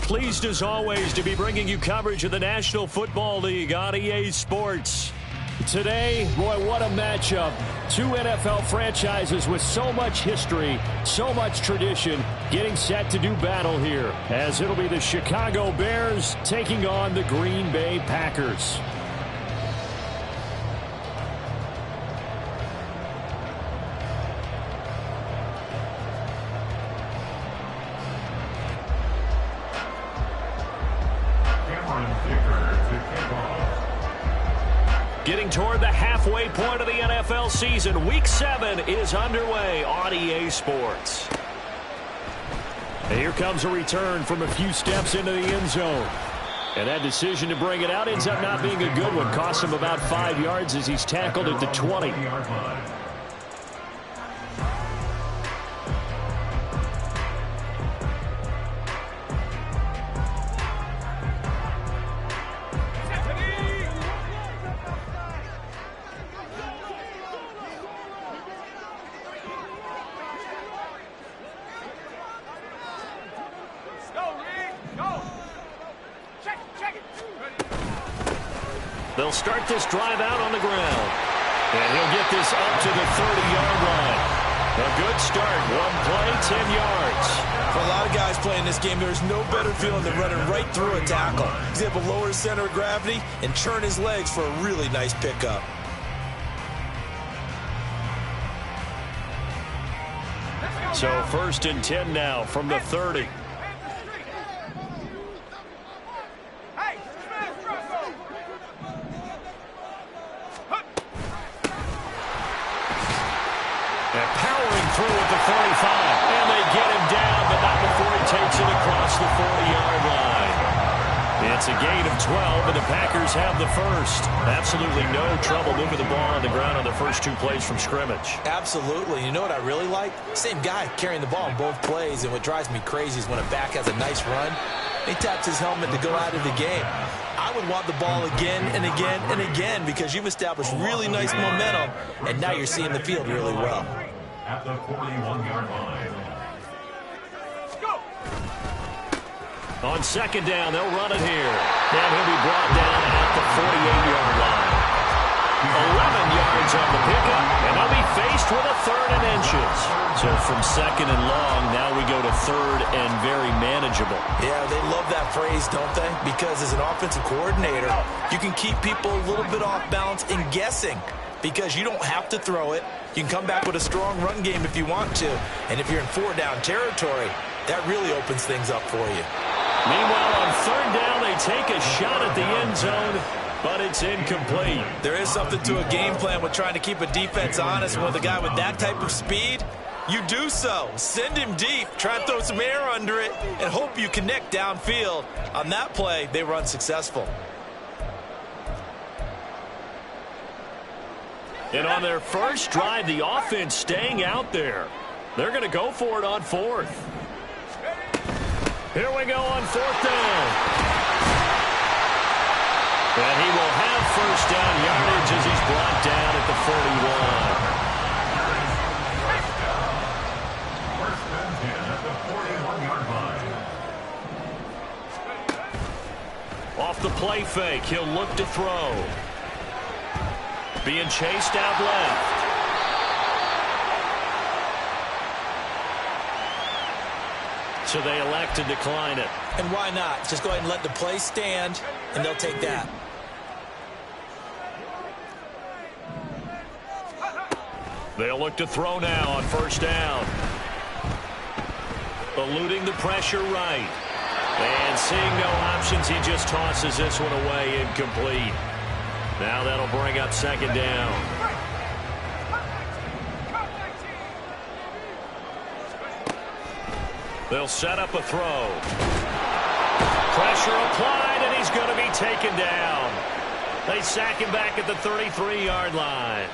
Pleased as always to be bringing you coverage of the National Football League on EA Sports. Today, boy, what a matchup. Two NFL franchises with so much history, so much tradition, getting set to do battle here, as it'll be the Chicago Bears taking on the Green Bay Packers. Getting toward the halfway point of the NFL season, Week 7 is underway on EA Sports. And here comes a return from a few steps into the end zone. And that decision to bring it out ends up not being a good one. Costs him about 5 yards as he's tackled at the 20. They'll start this drive out on the ground. And he'll get this up to the 30-yard line. A good start. One play, 10 yards. For a lot of guys playing this game, there's no better feeling than running right through a tackle. He's able to lower his center of gravity and churn his legs for a really nice pickup. So 1st and 10 now from the 30. Through at the 45, and they get him down, but not before he takes it across the 40-yard line. It's a gain of 12, and the Packers have the first. Absolutely no trouble moving the ball on the ground on the first 2 plays from scrimmage. Absolutely. You know what I really like? Same guy carrying the ball in both plays, and what drives me crazy is when a back has a nice run, he taps his helmet to go out of the game. I would want the ball again and again and again because you've established really nice momentum, and now you're seeing the field really well. At the 41-yard line. On 2nd down, they'll run it here. And he'll be brought down at the 48-yard line. 11 yards on the pickup, and they'll be faced with a 3rd and inches. So from 2nd and long, now we go to 3rd and very manageable. Yeah, they love that phrase, don't they? Because as an offensive coordinator, you can keep people a little bit off balance and guessing. Because you don't have to throw it. You can come back with a strong run game if you want to. And if you're in 4-down territory, that really opens things up for you. Meanwhile, on 3rd down, they take a shot at the end zone, but it's incomplete. There is something to a game plan with trying to keep a defense honest. With a guy with that type of speed, you do so. Send him deep, try and throw some air under it, and hope you connect downfield. On that play, they run successful. And on their first drive, the offense staying out there. They're going to go for it on 4th. Here we go on 4th down. And he will have 1st down yardage as he's brought down at the 41. Off the play fake, he'll look to throw. Being chased out left. So they elect to decline it. And why not? Just go ahead and let the play stand, and they'll take that. They'll look to throw now on 1st down. Eluding the pressure right. And seeing no options, he just tosses this one away, incomplete. Now that'll bring up 2nd down. They'll set up a throw. Pressure applied, and he's going to be taken down. They sack him back at the 33-yard line.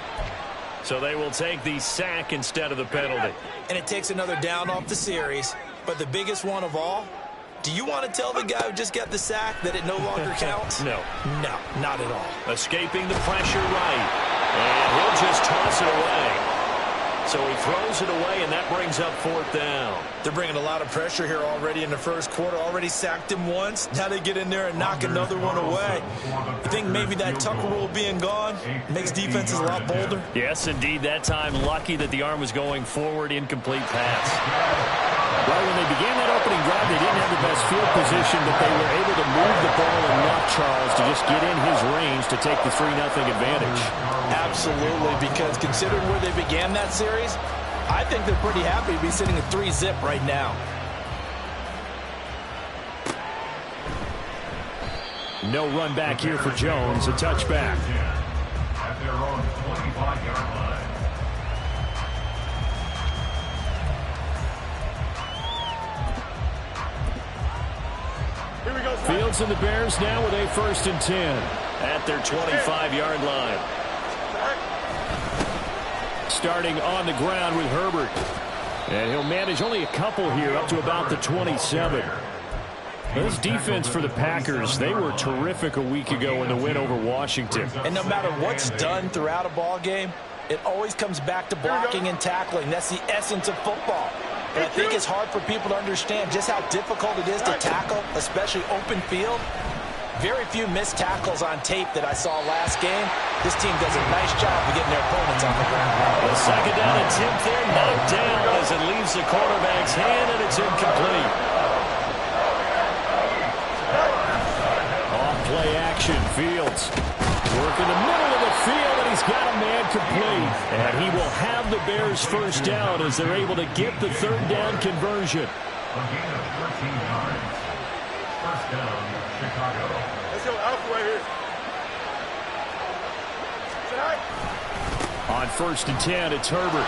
So they will take the sack instead of the penalty. And it takes another down off the series. But the biggest one of all, do you want to tell the guy who just got the sack that it no longer counts? No. No, not at all. Escaping the pressure right. And he'll just toss it away. So he throws it away, and that brings up 4th down. They're bringing a lot of pressure here already in the first quarter. Already sacked him once. Now they get in there and knock another one away. I think maybe that Tucker rule being gone makes defenses a lot bolder. Yes, indeed. That time, lucky that the arm was going forward. Incomplete pass. Well, when they began that opening drive, they didn't have the best field position, but they were able to move the ball enough, Charles, to just get in his range to take the 3-0 advantage. Absolutely, because considering where they began that series, I think they're pretty happy to be sitting at 3-zip right now. No run back here for Jones. A touchback. At their own 25-yard line. Fields and the Bears now with a 1st and 10 at their 25-yard line. Starting on the ground with Herbert. And he'll manage only a couple here up to about the 27. This defense for the Packers, they were terrific a week ago in the win over Washington. And no matter what's done throughout a ball game, it always comes back to blocking and tackling. That's the essence of football. And I think it's hard for people to understand just how difficult it is to tackle, especially open field. Very few missed tackles on tape that I saw last game. This team does a nice job of getting their opponents on the ground. The 2nd down attempt there, knocked down as it leaves the quarterback's hand, and it's incomplete. Off play action, Fields. Work in the middle of the field, and he's got a man complete. And he will have the Bears 1st down as they're able to get the 3rd down conversion. A gain of 13 yards. 1st down, Chicago. Let's go Alpha right here. On 1st and 10, it's Herbert.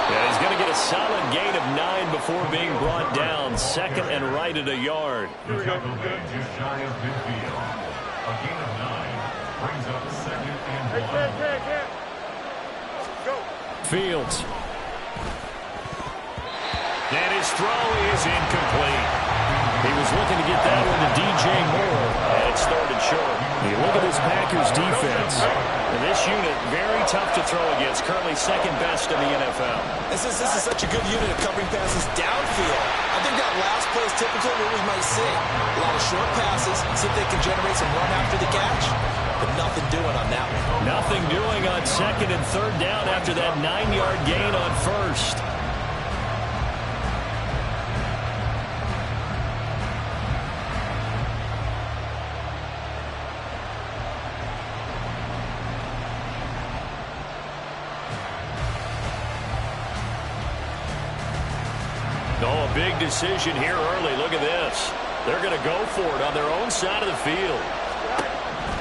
Yeah, he's going to get a solid gain of 9 before being brought down. 2nd and right at a yard. The tackle made just shy of midfield. A gain of 9 brings up 2nd and 1. Go. Fields. And his throw is incomplete. He was looking to get that one to DJ Moore, and it's 3rd and short. You look at this Packers defense. And this unit, very tough to throw against. Currently 2nd best in the NFL. This is such a good unit of covering passes downfield. I think that last play is typical of what we might see. A lot of short passes, see if they can generate some run after the catch. But nothing doing on that one. Nothing doing on 2nd and 3rd down after that 9-yard gain on 1st. Oh, a big decision here early. Look at this. They're going to go for it on their own side of the field.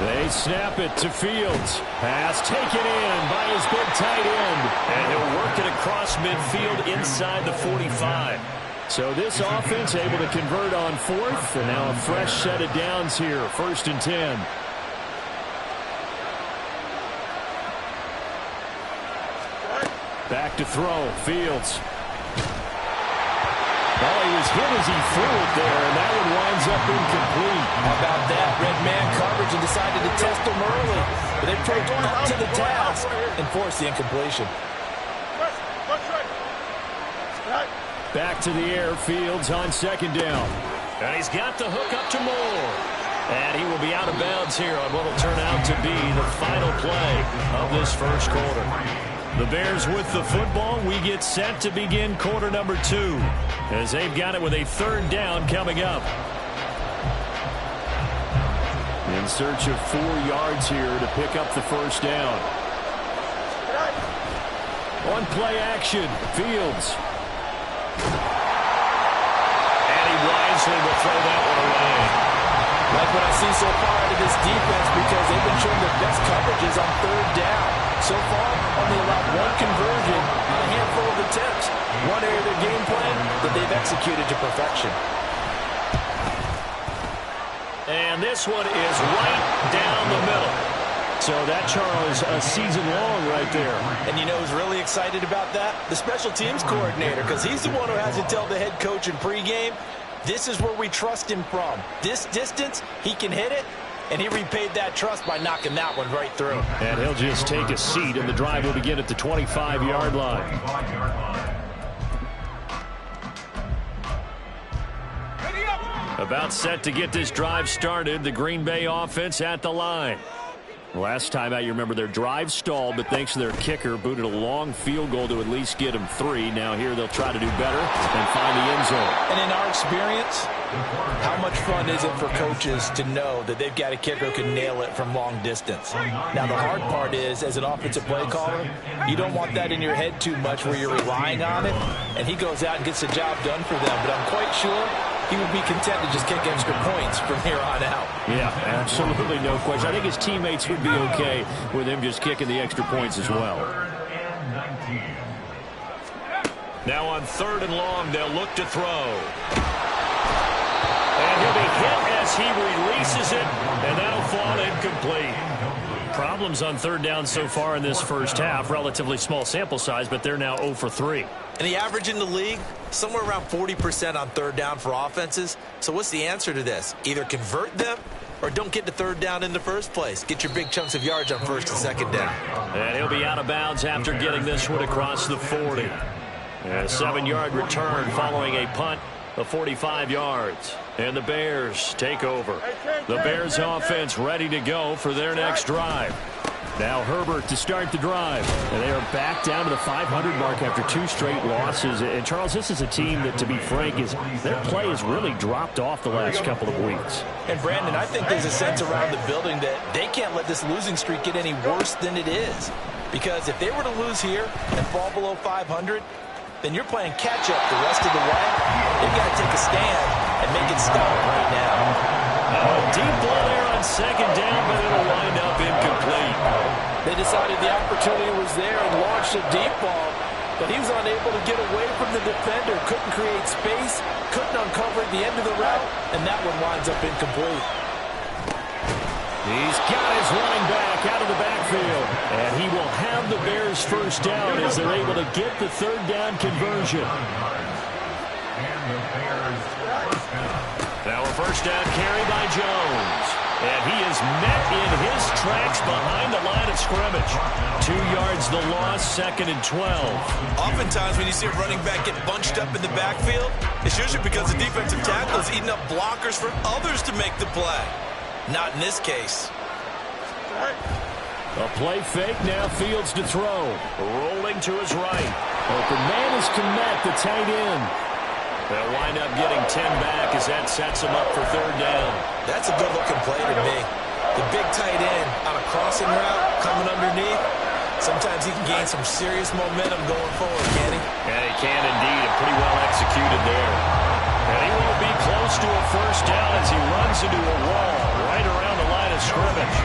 They snap it to Fields. Pass taken in by his big tight end. And he'll work it across midfield inside the 45. So this offense able to convert on 4th. And now a fresh set of downs here. 1st and 10. Back to throw. Fields. Oh, he was hit as he threw it there, and that one winds up incomplete. How about that? Red man coverage and decided to test him early. But they put up to the task and forced the incompletion. Back to the air, Fields on 2nd down. And he's got the hook up to Moore. And he will be out of bounds here on what will turn out to be the final play of this first quarter. The Bears with the football. We get set to begin quarter number 2 as they've got it with a 3rd down coming up. In search of 4 yards here to pick up the 1st down. On play action, Fields. And he wisely will throw that one away. Like what I see so far out of this defense, because they've been showing their best coverages on 3rd down. So far, only allowed 1 conversion on a handful of attempts. One area of their game plan that they've executed to perfection. And this one is right down the middle. So that, Charles, a season long right there. And you know who's really excited about that? The special teams coordinator, because he's the one who has to tell the head coach in pregame, this is where we trust him from. This distance, he can hit it. and he repaid that trust by knocking that one right through. And he'll just take a seat, and the drive will begin at the 25-yard line. About set to get this drive started. The Green Bay offense at the line. Last time out, you remember their drive stalled, but thanks to their kicker, booted a long field goal to at least get them 3. Now here they'll try to do better and find the end zone. And in our experience, how much fun is it for coaches to know that they've got a kicker who can nail it from long distance? Now, the hard part is, as an offensive play caller, you don't want that in your head too much where you're relying on it, and he goes out and gets the job done for them. But I'm quite sure he would be content to just kick extra points from here on out. Yeah, absolutely no question. I think his teammates would be okay with him just kicking the extra points as well. Now on 3rd and long, they'll look to throw. And he'll be hit as he releases it, and that'll fall incomplete. Problems on 3rd down so far in this first half. Relatively small sample size, but they're now 0 for 3. And the average in the league, somewhere around 40% on 3rd down for offenses. So what's the answer to this? Either convert them or don't get to 3rd down in the first place. Get your big chunks of yards on 1st and 2nd down. And he'll be out of bounds after getting this one across the 40. And a 7-yard return following a punt of 45 yards. And the Bears take over. The Bears offense ready to go for their next drive. Now Herbert to start the drive. And they are back down to the 500 mark after 2 straight losses. And, Charles, this is a team that, to be frank, their play has really dropped off the last couple of weeks. And, Brandon, I think there's a sense around the building that they can't let this losing streak get any worse than it is. Because if they were to lose here and fall below 500, then you're playing catch-up the rest of the way. They've got to take a stand and make it stop right now. Deep ball there on 2nd down, but it'll wind up incomplete. They decided the opportunity was there and launched a deep ball, but he was unable to get away from the defender, couldn't create space, couldn't uncover at the end of the route, and that one winds up incomplete. He's got his line back out of the backfield, and he will have the Bears first down as they're able to get the 3rd down conversion. Now a first down carry by Jones. And he is met in his tracks behind the line of scrimmage. 2 yards the loss, 2nd and 12. Oftentimes when you see a running back get bunched up in the backfield, it's usually because the defensive tackle is eating up blockers for others to make the play. Not in this case. A play fake, now Fields to throw. Rolling to his right. Open man is Kmet, the tight end. They'll wind up getting 10 back as that sets him up for 3rd down. That's a good-looking play to me. The big tight end on a crossing route coming underneath. Sometimes he can gain some serious momentum going forward, can he? Yeah, he can indeed, and pretty well executed there. And he won't be close to a first down as he runs into a wall right around the line of scrimmage.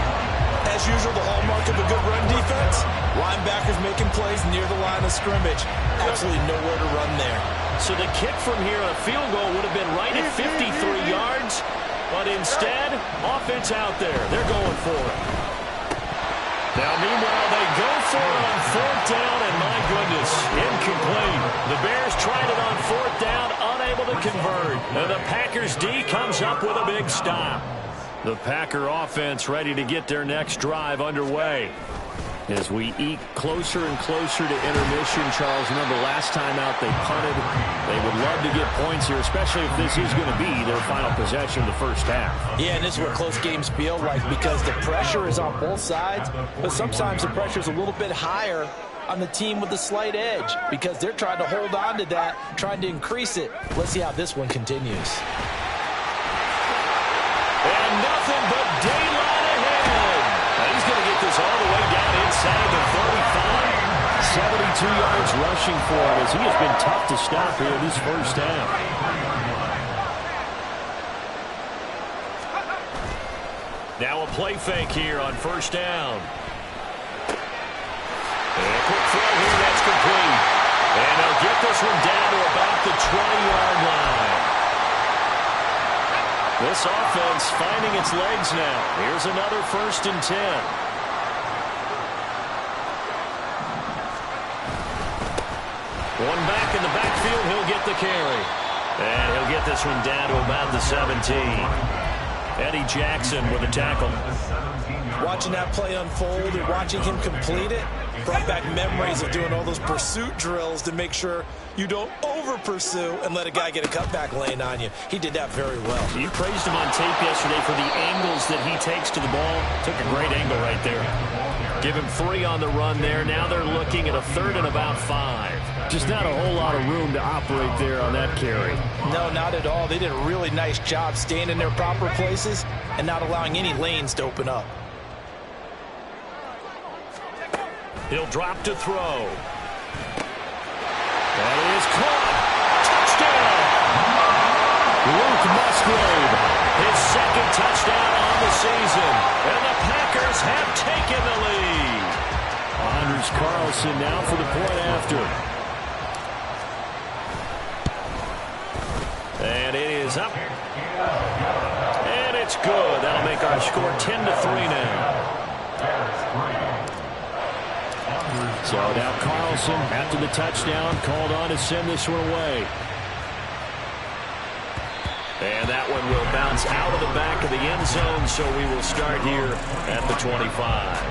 As usual, the hallmark of a good run defense, linebackers making plays near the line of scrimmage. Absolutely nowhere to run there. So the kick from here on a field goal would have been right at 53 yards, but instead, offense out there. They're going for it. Now, meanwhile, they go for it on 4th down, and my goodness, incomplete. The Bears tried it on 4th down, unable to convert. And the Packers D comes up with a big stop. The Packer offense ready to get their next drive underway. As we eke closer and closer to intermission, Charles, remember last time out they punted. They would love to get points here, especially if this is going to be their final possession of the first half. Yeah, and this is what close games feel like because the pressure is on both sides, but sometimes the pressure is a little bit higher on the team with the slight edge because they're trying to hold on to that, trying to increase it. Let's see how this one continues. And nothing but daylight ahead. He's going to get this all the way down inside the 35. 72 yards rushing for him as he has been tough to stop here this first half. Now a play fake here on 1st down. And a quick throw here, that's complete. And they'll get this one down to about the 20-yard line. This offense finding its legs now. Here's another 1st and 10. One back in the backfield, he'll get the carry. And he'll get this one down to about the 17. Eddie Jackson with a tackle. Watching that play unfold and watching him complete it brought back memories of doing all those pursuit drills to make sure you don't over-pursue and let a guy get a cutback lane on you. He did that very well. You praised him on tape yesterday for the angles that he takes to the ball. Took a great angle right there. Give him 3 on the run there. Now they're looking at a 3rd and about 5. Just not a whole lot of room to operate there on that carry. No, not at all. They did a really nice job staying in their proper places and not allowing any lanes to open up. He'll drop to throw. That is caught. Touchdown! Luke Musgrave, his 2nd touchdown on the season. And the Packers have taken the lead. Anders Carlson now for the point after. And it is up. And it's good. That'll make our score 10-3 now. So now Carlson, after the touchdown, called on to send this one away. And that one will bounce out of the back of the end zone, so we will start here at the 25.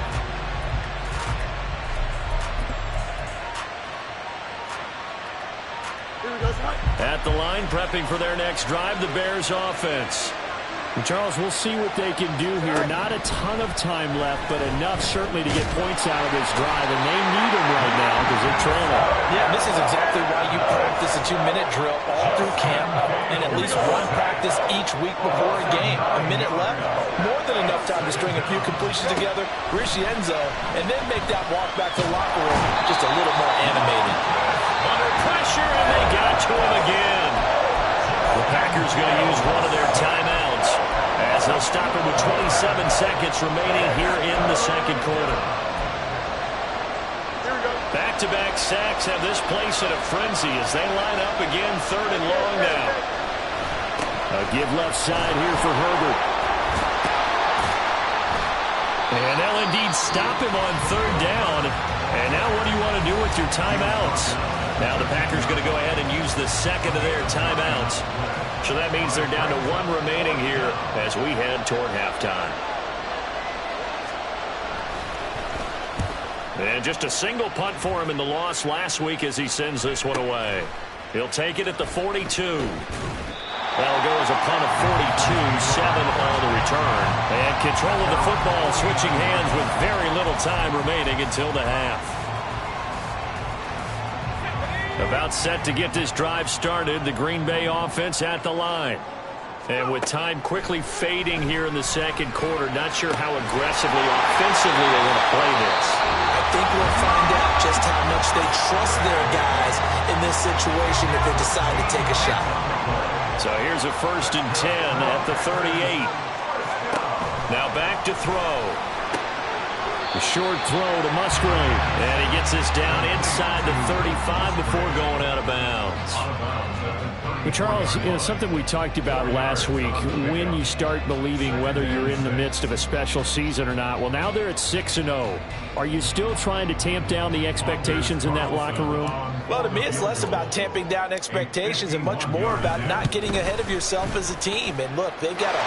At the line, prepping for their next drive, the Bears offense. And Charles, we'll see what they can do here. Not a ton of time left, but enough certainly to get points out of this drive, and they need them right now because they're trailing. Yeah, this is exactly why you practice a 2-minute drill all through camp and at least one practice each week before a game. A minute left, more than enough time to string a few completions together, reach the end zone, and then make that walk back to the locker room just a little more animated. Under pressure, and they got to him again. The Packers going to use one of their timeouts as they'll stop it with 27 seconds remaining here in the 2nd quarter. Back-to-back sacks have this place in a frenzy as they line up again 3rd and long now. A give left side here for Herbert. And they'll indeed stop him on 3rd down. And now what do you want to do with your timeouts? Now the Packers going to go ahead and use the 2nd of their timeouts. So that means they're down to 1 remaining here as we head toward halftime. And just a single punt for him in the loss last week as he sends this one away. He'll take it at the 42. That'll go as a punt of 42, 7 on the return. And control of the football switching hands with very little time remaining until the half. About set to get this drive started, the Green Bay offense at the line. And with time quickly fading here in the 2nd quarter, not sure how aggressively, offensively they want to play this. I think we'll find out just how much they trust their guys in this situation if they decide to take a shot. So here's a 1st and 10 at the 38. Now back to throw. A short throw to Musgrave. And he gets this down inside the 35 before going out of bounds. But Charles, something we talked about last week, when you start believing whether you're in the midst of a special season or not. Well, now they're at 6-0. Are you still trying to tamp down the expectations in that locker room? Well, to me, it's less about tamping down expectations and much more about not getting ahead of yourself as a team. And look, they've got to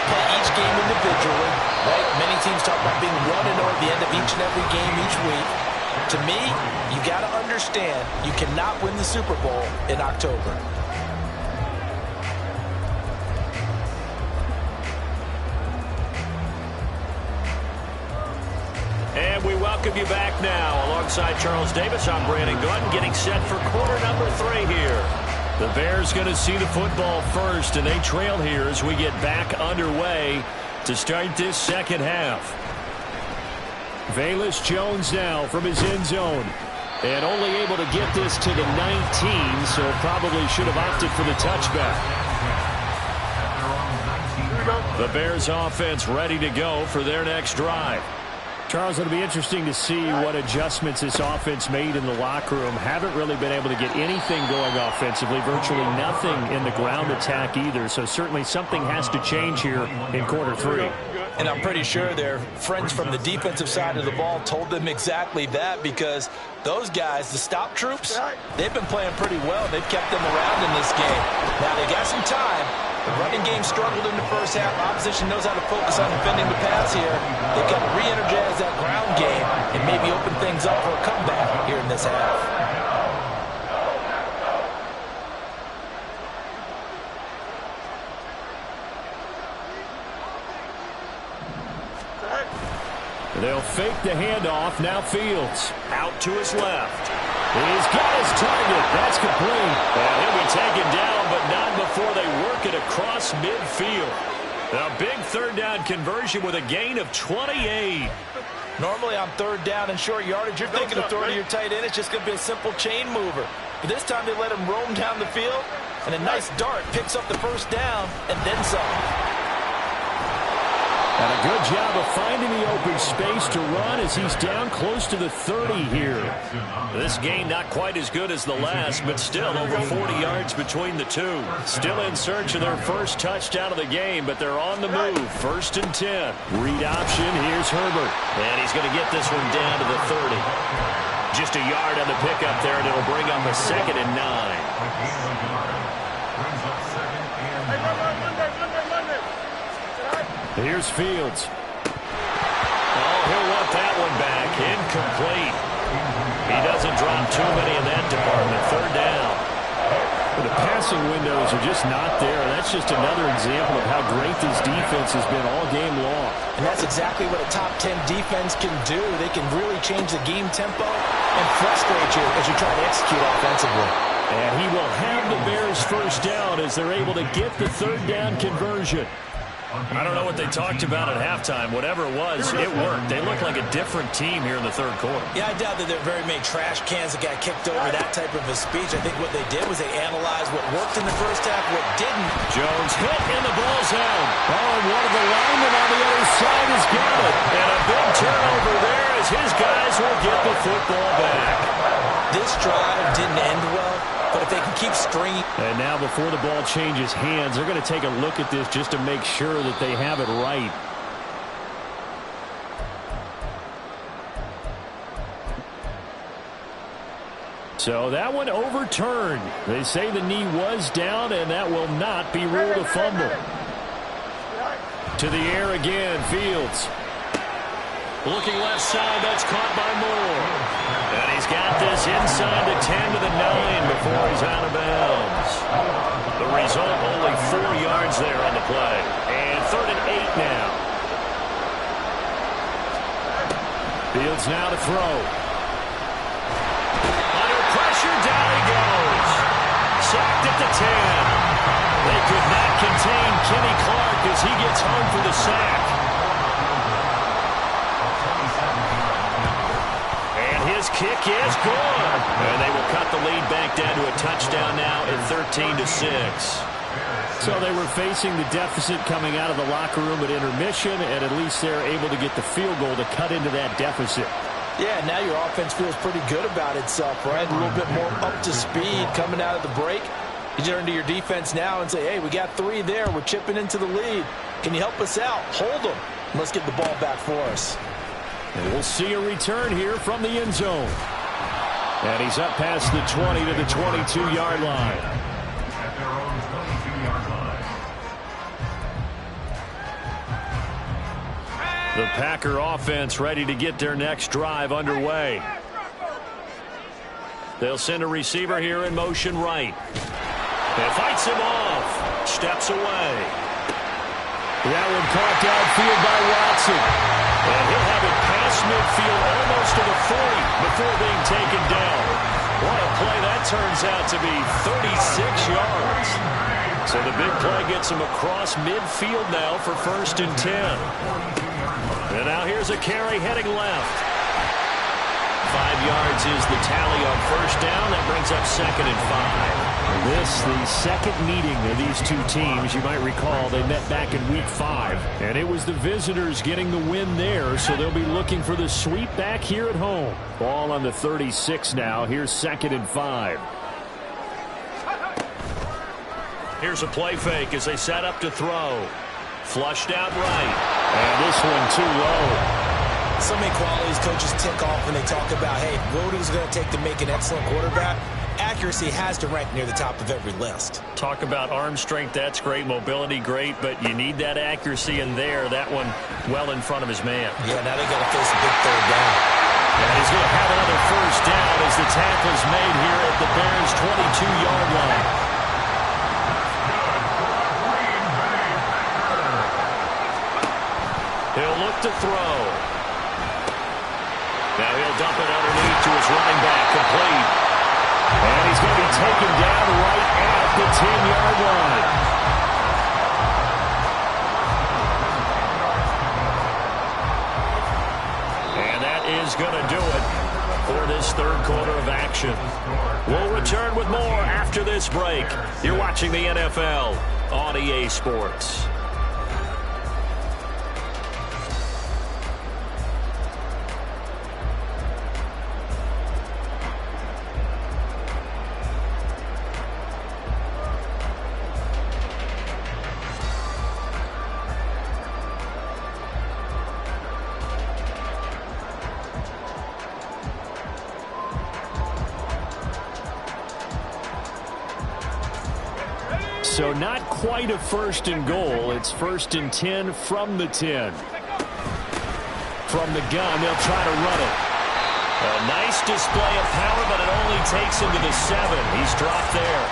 play each game individually, right? Many teams talk about being 1-0 at the end of each and every game each week. To me, you got to understand you cannot win the Super Bowl in October. And we welcome you back now. Alongside Charles Davis, I'm Brandon Gaudin, getting set for quarter number 3 here. The Bears going to see the football first, and they trail here as we get back underway to start this 2nd half. Velus Jones now from his end zone. And only able to get this to the 19, so probably should have opted for the touchback. The Bears offense ready to go for their next drive. Charles, it'll be interesting to see what adjustments this offense made in the locker room. Haven't really been able to get anything going offensively, virtually nothing in the ground attack either. So certainly something has to change here in quarter 3. And I'm pretty sure their friends from the defensive side of the ball told them exactly that, because those guys, the stop troops, they've been playing pretty well. They've kept them around in this game. Now they got some time, The running game struggled in the first half. Opposition knows how to focus on defending the pass here. They've got to re-energize that ground game and maybe open things up for a comeback here in this half. They'll fake the handoff. Now Fields out to his left. He's got his target. That's complete. And he'll be taken down, but not before they work it across midfield. A big third down conversion with a gain of 28. Normally on third down and short yardage, you're thinking of throwing to your tight end. It's just going to be a simple chain mover. But this time they let him roam down the field, and a nice dart picks up the first down and then some. And a good job of finding the open space to run as he's down close to the 30 here. This gain not quite as good as the last, but still over 40 yards between the two. Still in search of their first touchdown of the game, but they're on the move. 1st and 10. Read option. Here's Herbert. And he's going to get this one down to the 30. Just a yard on the pickup there, and it'll bring up a 2nd and 9. Here's Fields. Oh, he'll want that one back. Incomplete. He doesn't drop too many in that department. 3rd down. The passing windows are just not there. That's just another example of how great this defense has been all game long. And that's exactly what a top 10 defense can do. They can really change the game tempo and frustrate you as you try to execute offensively. And he will have the Bears first down as they're able to get the 3rd down conversion. I don't know what they talked about at halftime. Whatever it was, it worked. They look like a different team here in the 3rd quarter. Yeah, I doubt that there are very many trash cans that got kicked over, that type of a speech. I think what they did was they analyzed what worked in the first half, what didn't. Jones hit, and the ball's out. Oh, and one of the linemen on the other side has got it. And a big turnover there as his guys will get the football back. This drive didn't end well, but if they can keep stringing. And now before the ball changes hands, they're going to take a look at this just to make sure that they have it right. So that one overturned. They say the knee was down, and that will not be ruled a fumble. To the air again, Fields. Looking left side, that's caught by Moore. And he's got this inside the 10 to the 9 before he's out of bounds. The result, only 4 yards there on the play. And 3rd and 8 now. Fields now to throw. Under pressure, down he goes. Sacked at the 10. They could not contain Kenny Clark as he gets home for the sack. His kick is good. And they will cut the lead back down to a touchdown now at 13-6. So they were facing the deficit coming out of the locker room at intermission, and at least they're able to get the field goal to cut into that deficit. Yeah, now your offense feels pretty good about itself, right? A little bit more up to speed coming out of the break. You turn to your defense now and say, hey, we got 3 there. We're chipping into the lead. Can you help us out? Hold them. Let's get the ball back for us. And we'll see a return here from the end zone. And he's up past the 20 to the 22-yard line. At their own 22-yard line. The Packer offense ready to get their next drive underway. They'll send a receiver here in motion right. And fights him off. Steps away. That one caught downfield by Watson. And he'll have it past midfield almost to the 40 before being taken down. What a play that turns out to be, 36 yards. So the big play gets him across midfield now for 1st and 10. And now here's a carry heading left. 5 yards is the tally on 1st down. That brings up 2nd and 5. This, the second meeting of these two teams. You might recall they met back in week 5. And it was the visitors getting the win there, so they'll be looking for the sweep back here at home. Ball on the 36 now. Here's 2nd and 5. Here's a play fake as they set up to throw. Flushed out right. And this one too low. So many qualities coaches tick off when they talk about, hey, what is it going to take to make an excellent quarterback? accuracy has to rank near the top of every list. Talk about arm strength, that's great. Mobility, great, but you need that accuracy in there. That one well in front of his man. Yeah, now they got to face a big third down. And he's going to have another first down as the tackle is made here at the Bears' 22-yard line. He'll look to throw. Now he'll dump it underneath to his running back, complete. And he's going to be taken down right at the 10-yard line. And that is going to do it for this third quarter of action. We'll return with more after this break. You're watching the NFL on EA Sports. So not quite a first and goal. It's first and 10 from the 10. From the gun, they'll try to run it. A nice display of power, but it only takes him to the 7. He's dropped there.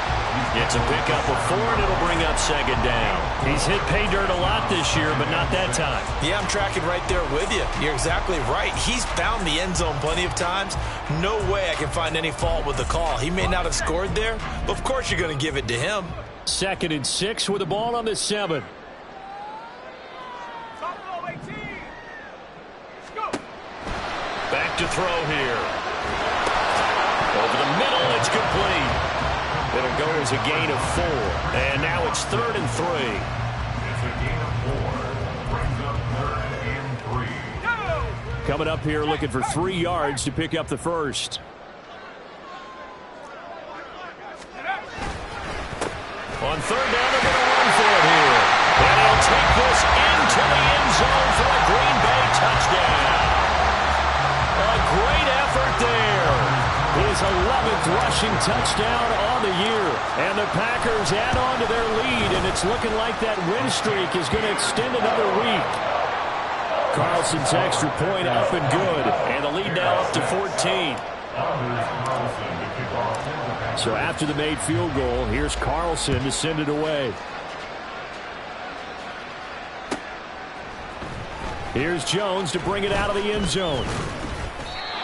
It's a pickup of 4, and it'll bring up second down. He's hit pay dirt a lot this year, but not that time. Yeah, I'm tracking right there with you. You're exactly right. He's found the end zone plenty of times. No way I can find any fault with the call. He may not have scored there, but of course you're going to give it to him. Second and 6 with the ball on the 7. Back to throw here. Over the middle, it's complete. It'll go as a gain of 4. And now it's 3rd and 3. It's a gain of 4. Brings up 3rd and 3. Coming up here looking for 3 yards to pick up the first. On 3rd down, they're going to run for it here. And he'll take this into the end zone for a Green Bay touchdown. A great effort there. His 11th rushing touchdown on the year. And the Packers add on to their lead, and it's looking like that win streak is going to extend another week. Carlson's extra point up and good. And the lead now up to 14. So after the made field goal, here's Carlson to send it away. Here's Jones to bring it out of the end zone.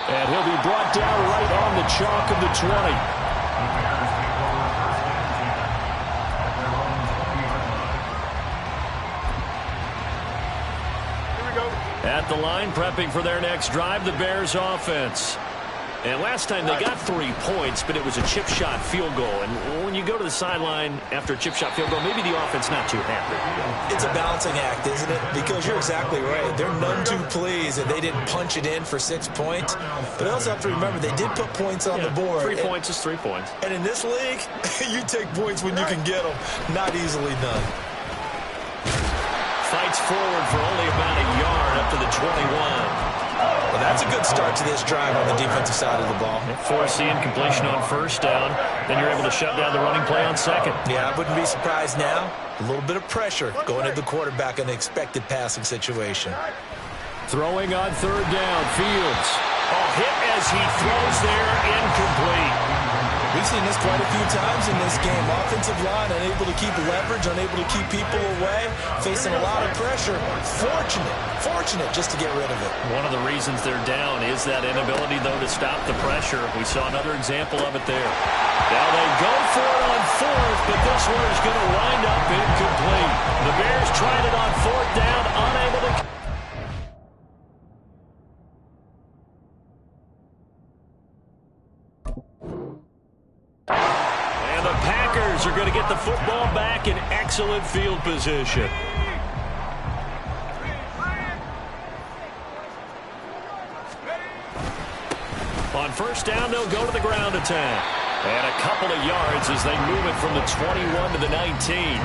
And he'll be brought down right on the chalk of the 20. Here we go. At the line, prepping for their next drive, the Bears offense. And last time they got 3 points, but it was a chip shot field goal. And when you go to the sideline after a chip shot field goal, maybe the offense not too happy. It's a balancing act, isn't it? Because you're exactly right. They're none too pleased that they didn't punch it in for 6 points. But I also have to remember they did put points on the board. 3 points is 3 points. And in this league, you take points when you can get them. Not easily done. Fights forward for only about a yard up to the 21. Well, that's a good start to this drive on the defensive side of the ball. Forcing completion on first down. Then you're able to shut down the running play on second. Yeah, I wouldn't be surprised now. A little bit of pressure going at the quarterback in an expected passing situation. Throwing on 3rd down, Fields. Hit as he throws there, incomplete. We've seen this quite a few times in this game. Offensive line unable to keep leverage, unable to keep people away, facing a lot of pressure. Fortunate just to get rid of it. One of the reasons they're down is that inability, though, to stop the pressure. We saw another example of it there. Now they go for it on 4th, but this one is going to wind up incomplete. The Bears tried it on 4th down, unable to... And the Packers are going to get the football back in excellent field position. On first down, they'll go to the ground attack. And a couple of yards as they move it from the 21 to the 19.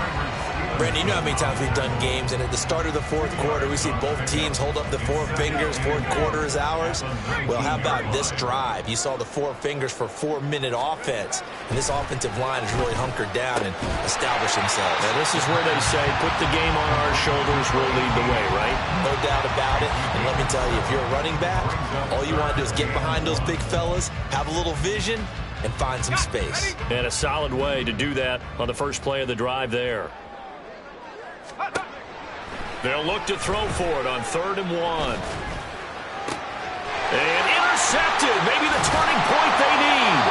Brandon, you know how many times we've done games, and at the start of the fourth quarter, we see both teams hold up the four fingers, fourth quarter is ours. Well, how about this drive? You saw the four fingers for 4-minute offense, and this offensive line has really hunkered down and established themselves. And this is where they say, put the game on our shoulders, we'll lead the way, right? No doubt about it. And let me tell you, if you're a running back, all you want to do is get behind those big fellas, have a little vision, and find some space. And a solid way to do that on the first play of the drive there. They'll look to throw for it on 3rd and 1. And intercepted. Maybe the turning point they need.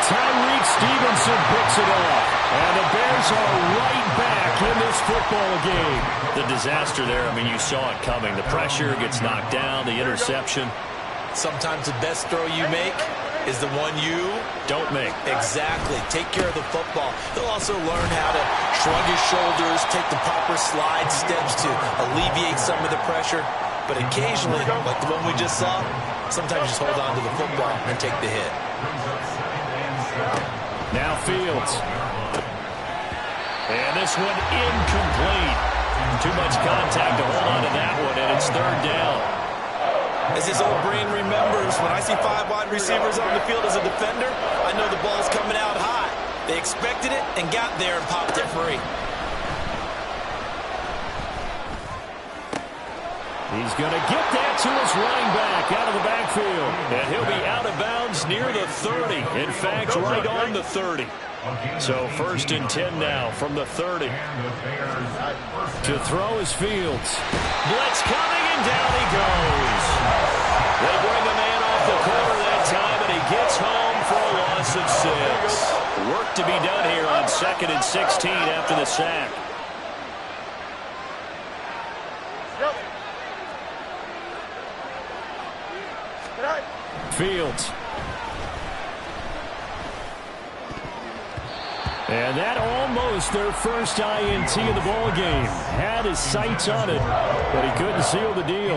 Tyreek Stevenson picks it off. And the Bears are right back in this football game. The disaster there, I mean, you saw it coming. The pressure gets knocked down, the interception. Sometimes the best throw you make is the one you don't make. Exactly. Take care of the football. They'll also learn how to shrug his shoulders, take the proper slide steps to alleviate some of the pressure. But occasionally, like the one we just saw, sometimes just hold on to the football and take the hit. Now Fields. And this one incomplete. Too much contact to hold on to that one, and it's 3rd down. As his old brain remembers, when I see 5 wide receivers on the field as a defender, I know the ball's coming out high. They expected it and got there and popped it free. He's going to get that to his running back out of the backfield. And he'll be out of bounds near the 30. In fact, right on the 30. So 1st and 10 now from the 30. To throw is Fields. Blitz coming, and down he goes. They bring the man off the corner that time, and he gets home for a loss of 6. Work to be done here on 2nd and 16 after the sack. Fields. And that almost their first INT of the ball game. Had his sights on it, but he couldn't seal the deal.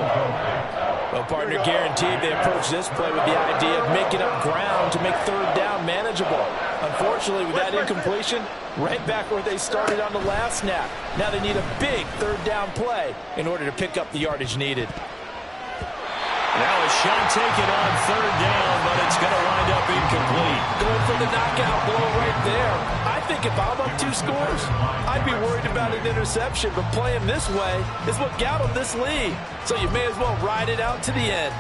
Well, partner, guaranteed they approach this play with the idea of making up ground to make 3rd down manageable. Unfortunately, with that incompletion, right back where they started on the last snap. Now they need a big 3rd down play in order to pick up the yardage needed. Now a shot taken on 3rd down, but it's going to wind up incomplete. Going for the knockout blow right there. I think if I'm up 2 scores, I'd be worried about an interception, but playing this way is what got them this lead. So you may as well ride it out to the end.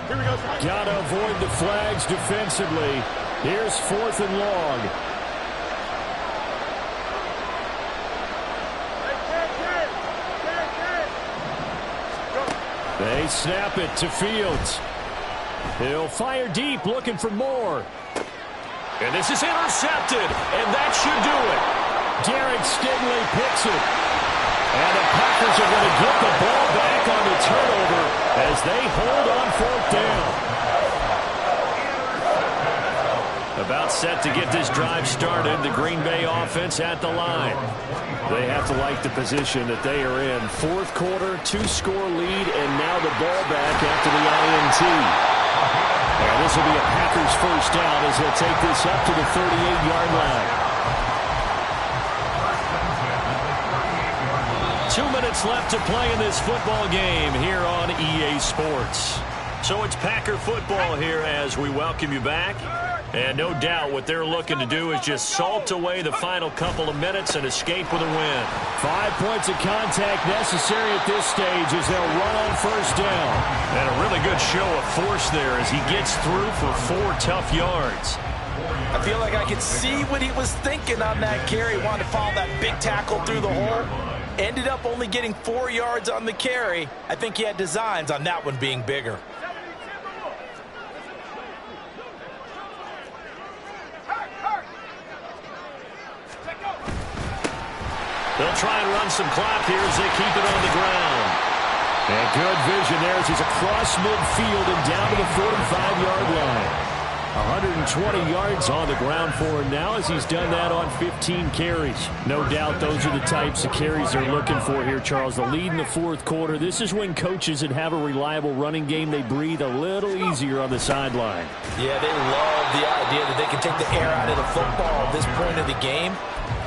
Here we go. Got to avoid the flags defensively. Here's 4th and long. They snap it to Fields. He'll fire deep, looking for more. And this is intercepted, and that should do it. Derek Stingley picks it. And the Packers are going to get the ball back on the turnover as they hold on 4th down. About set to get this drive started, the Green Bay offense at the line. They have to like the position that they are in. 4th quarter, 2-score lead, and now the ball back after the INT. And this will be a Packers first down as they'll take this up to the 38-yard line. 2 minutes left to play in this football game here on EA Sports. So it's Packer football here as we welcome you back. And no doubt what they're looking to do is just salt away the final couple of minutes and escape with a win. 5 points of contact necessary at this stage as they'll run on 1st down. And a really good show of force there as he gets through for 4 tough yards. I feel like I could see what he was thinking on that carry. Wanted to follow that big tackle through the hole. Ended up only getting 4 yards on the carry. I think he had designs on that one being bigger. They'll try and run some clock here as they keep it on the ground. And good vision there as he's across midfield and down to the 45-yard line. 120 yards on the ground for him now as he's done that on 15 carries. No doubt those are the types of carries they're looking for here, Charles. The lead in the 4th quarter. This is when coaches that have a reliable running game, they breathe a little easier on the sideline. Yeah, they love the idea that they can take the air out of the football at this point of the game.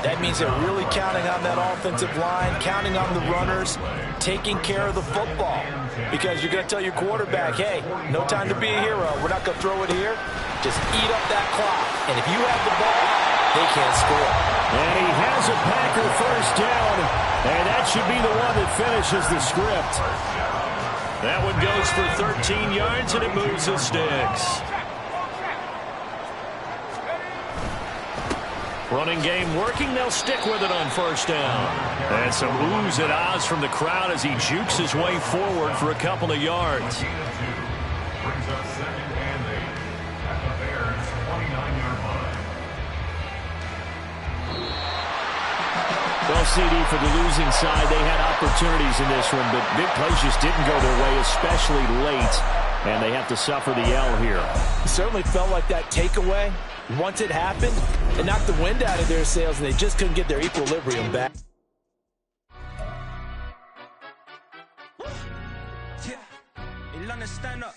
That means they're really counting on that offensive line, counting on the runners, taking care of the football. Because you're going to tell your quarterback, hey, no time to be a hero. We're not going to throw it here. Just eat up that clock. And if you have the ball, they can't score. And he has a Packer first down. And that should be the one that finishes the script. That one goes for 13 yards, and it moves the sticks. Running game working. They'll stick with it on first down. And some oohs and ahs from the crowd as he jukes his way forward for a couple of yards. Brings up 2nd and 8 at the Bears' 29-yard line. Well, CD, for the losing side, they had opportunities in this one, but big plays just didn't go their way, especially late, and they have to suffer the L here. It certainly felt like that takeaway, once it happened, it knocked the wind out of their sails, and they just couldn't get their equilibrium back. Stand up.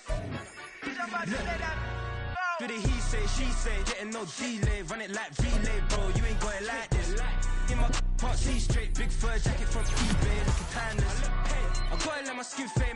Do the he say, she say, getting no delay, run it like relay, bro. You ain't got it like this. In my can't see straight, big fur jacket from eBay, looking timeless. I gotta let my skin fade,